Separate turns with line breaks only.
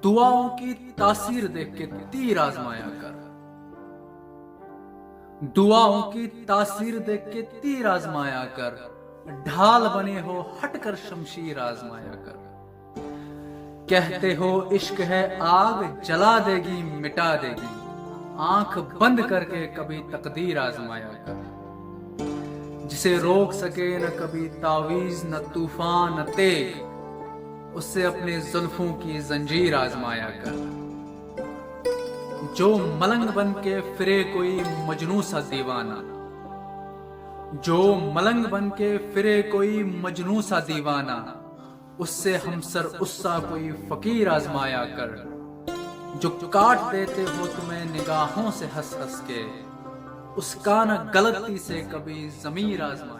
दुआओं की तासीर देख के तीर आजमाया कर। दुआओं की तासीर देख के तीर आजमाया कर। ढाल बने हो हटकर शमशीर आजमाया कर। कहते हो इश्क है आग, जला देगी मिटा देगी। आंख बंद करके कभी तकदीर आजमाया कर। जिसे रोक सके न कभी तावीज, न तूफान, न तेग, उससे अपने जुल्फों की जंजीर आजमाया कर। जो मलंग बन के फिरे कोई मजनू सा दीवाना, जो मलंग बन के फिरे कोई मजनू सा दीवाना, उससे हमसर उससा कोई फकीर आजमाया कर। जो काट देते हो तुम्हें निगाहों से हंस हंस के, उसका न गलती से कभी जमीर आजमा